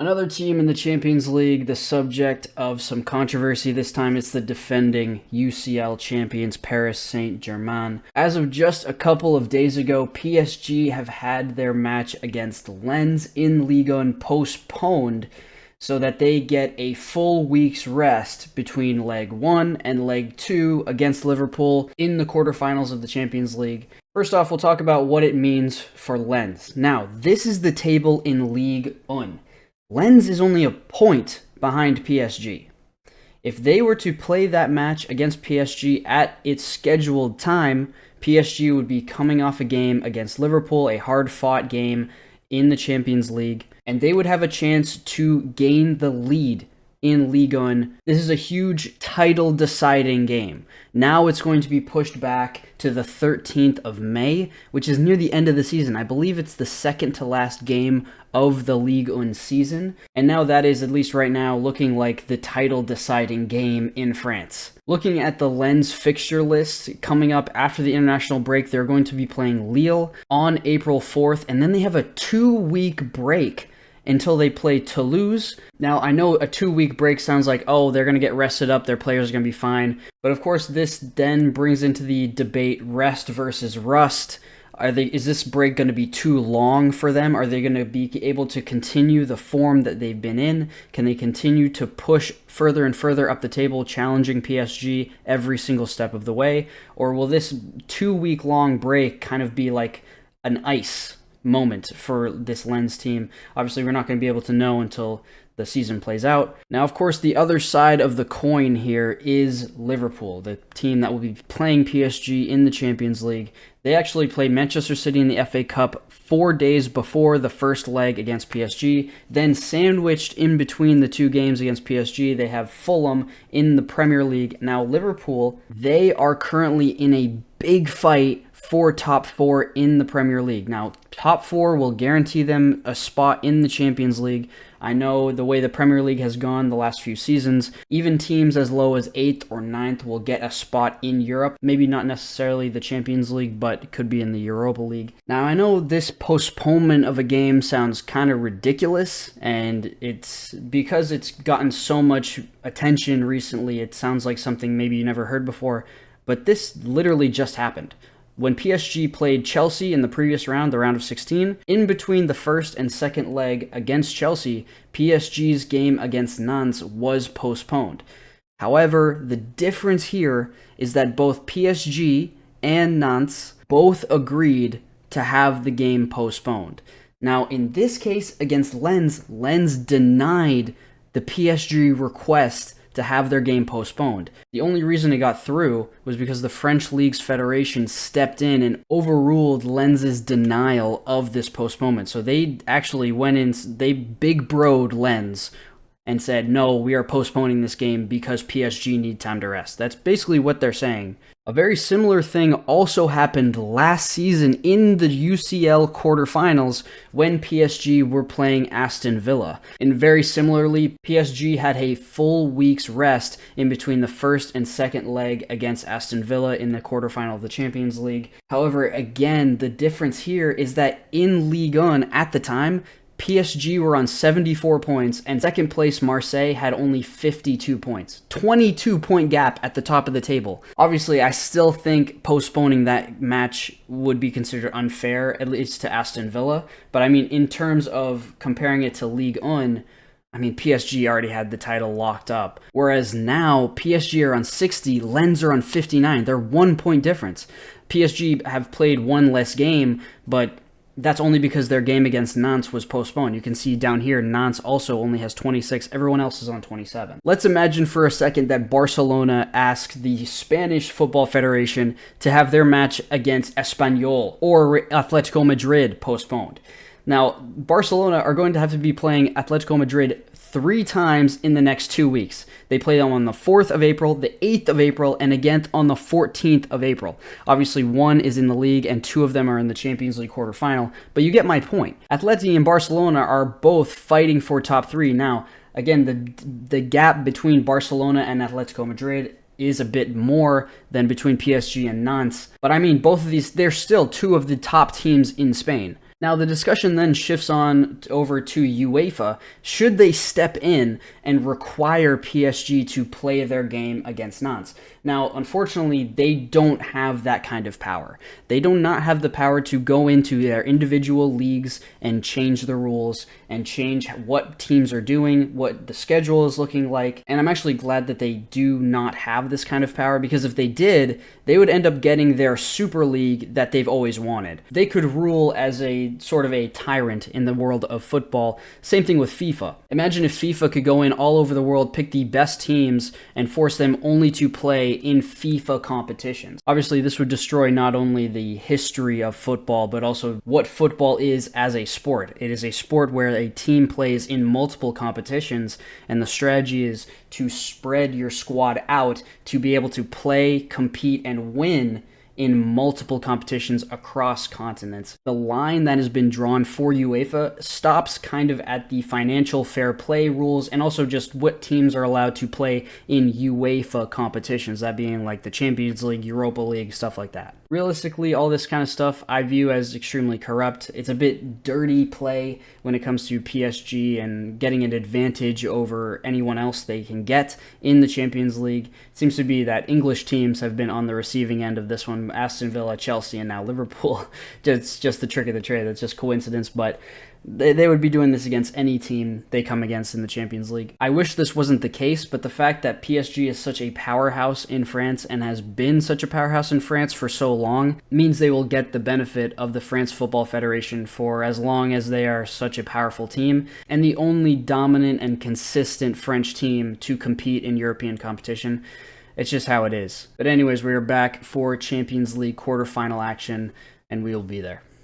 Another team in the Champions League, the subject of some controversy. This time it's the defending UCL champions, Paris Saint-Germain. As of just a couple of days ago, PSG have had their match against Lens in Ligue 1 postponed so that they get a full week's rest between leg 1 and leg 2 against Liverpool in the quarterfinals of the Champions League. First off, we'll talk about what it means for Lens. Now, this is the table in Ligue 1. Lens is only a point behind PSG. If they were to play that match against PSG at its scheduled time, PSG would be coming off a game against Liverpool, a hard-fought game in the Champions League, and they would have a chance to gain the lead in Ligue 1. This is a huge title-deciding game. Now it's going to be pushed back to the 13th of May, which is near the end of the season. I believe it's the second to last game of the Ligue 1 season, and now that is, at least right now, looking like the title-deciding game in France. Looking at the Lens fixture list, coming up after the international break, they're going to be playing Lille on April 4th, and then they have a 2-week break until they play Toulouse. Now, I know a 2-week break sounds like, oh, they're going to get rested up, their players are going to be fine. But of course, this then brings into the debate rest versus rust. Is this break going to be too long for them? Are they going to be able to continue the form that they've been in? Can they continue to push further and further up the table, challenging PSG every single step of the way? Or will this 2-week long break kind of be like an ice moment for this Lens team? Obviously, we're not going to be able to know until the season plays out. Now, of course, the other side of the coin here is Liverpool, the team that will be playing PSG in the Champions League. They actually played Manchester City in the FA Cup 4 days before the first leg against PSG. Then sandwiched in between the two games against PSG, they have Fulham in the Premier League. Now, Liverpool, they are currently in a big fight for top 4 in the Premier League. Now, top 4 will guarantee them a spot in the Champions League. I know the way the Premier League has gone the last few seasons, even teams as low as 8th or 9th will get a spot in Europe. Maybe not necessarily the Champions League, but it could be in the Europa League. Now, I know this postponement of a game sounds kind of ridiculous, and it's because it's gotten so much attention recently, it sounds like something maybe you never heard before, but this literally just happened. When PSG played Chelsea in the previous round, the round of 16, in between the first and second leg against Chelsea, PSG's game against Nantes was postponed. However, the difference here is that both PSG and Nantes both agreed to have the game postponed. Now, in this case against Lens, Lens denied the PSG request to have their game postponed. The only reason it got through was because the French League's federation stepped in and overruled Lens's denial of this postponement. So they actually went in, they big broed Lens and said, no, we are postponing this game because PSG need time to rest. That's basically what they're saying. A very similar thing also happened last season in the UCL quarterfinals when PSG were playing Aston Villa. And very similarly, PSG had a full week's rest in between the first and second leg against Aston Villa in the quarterfinal of the Champions League. However, again, the difference here is that in Ligue 1 at the time, PSG were on 74 points, and second place Marseille had only 52 points. 22-point gap at the top of the table. Obviously, I still think postponing that match would be considered unfair, at least to Aston Villa. But I mean, in terms of comparing it to Ligue 1, I mean, PSG already had the title locked up. Whereas now, PSG are on 60, Lens are on 59. They're 1 point difference. PSG have played one less game, but that's only because their game against Nantes was postponed. You can see down here, Nantes also only has 26. Everyone else is on 27. Let's imagine for a second that Barcelona asked the Spanish Football Federation to have their match against Espanyol or Atletico Madrid postponed. Now, Barcelona are going to have to be playing Atletico Madrid 3 times in the next 2 weeks. They play them on the 4th of April, the 8th of April, and again on the 14th of April. Obviously, 1 is in the league, and 2 of them are in the Champions League quarterfinal, but you get my point. Atleti and Barcelona are both fighting for top 3. Now, again, the gap between Barcelona and Atletico Madrid is a bit more than between PSG and Nantes, but I mean, both of these, they're still 2 of the top teams in Spain. Now, the discussion then shifts on over to UEFA. Should they step in and require PSG to play their game against Nantes? Now, unfortunately, they don't have that kind of power. They do not have the power to go into their individual leagues and change the rules and change what teams are doing, what the schedule is looking like. And I'm actually glad that they do not have this kind of power, because if they did, they would end up getting their Super League that they've always wanted. They could rule as a sort of a tyrant in the world of football. Same thing with FIFA. Imagine if FIFA could go in all over the world, pick the best teams, and force them only to play in FIFA competitions. Obviously, this would destroy not only the history of football, but also what football is as a sport. It is a sport where a team plays in multiple competitions, and the strategy is to spread your squad out to be able to play, compete, and win in multiple competitions across continents. The line that has been drawn for UEFA stops kind of at the financial fair play rules, and also just what teams are allowed to play in UEFA competitions, that being like the Champions League, Europa League, stuff like that. Realistically, all this kind of stuff I view as extremely corrupt. It's a bit dirty play when it comes to PSG and getting an advantage over anyone else they can get in the Champions League. It seems to be that English teams have been on the receiving end of this one. Aston Villa, Chelsea, and now Liverpool. It's just the trick of the trade. That's just coincidence, but they would be doing this against any team they come against in the Champions League. I wish this wasn't the case, but the fact that PSG is such a powerhouse in France and has been such a powerhouse in France for so long means they will get the benefit of the France Football Federation for as long as they are such a powerful team, and the only dominant and consistent French team to compete in European competition. It's just how it is. But anyways, we are back for Champions League quarterfinal action, and we will be there.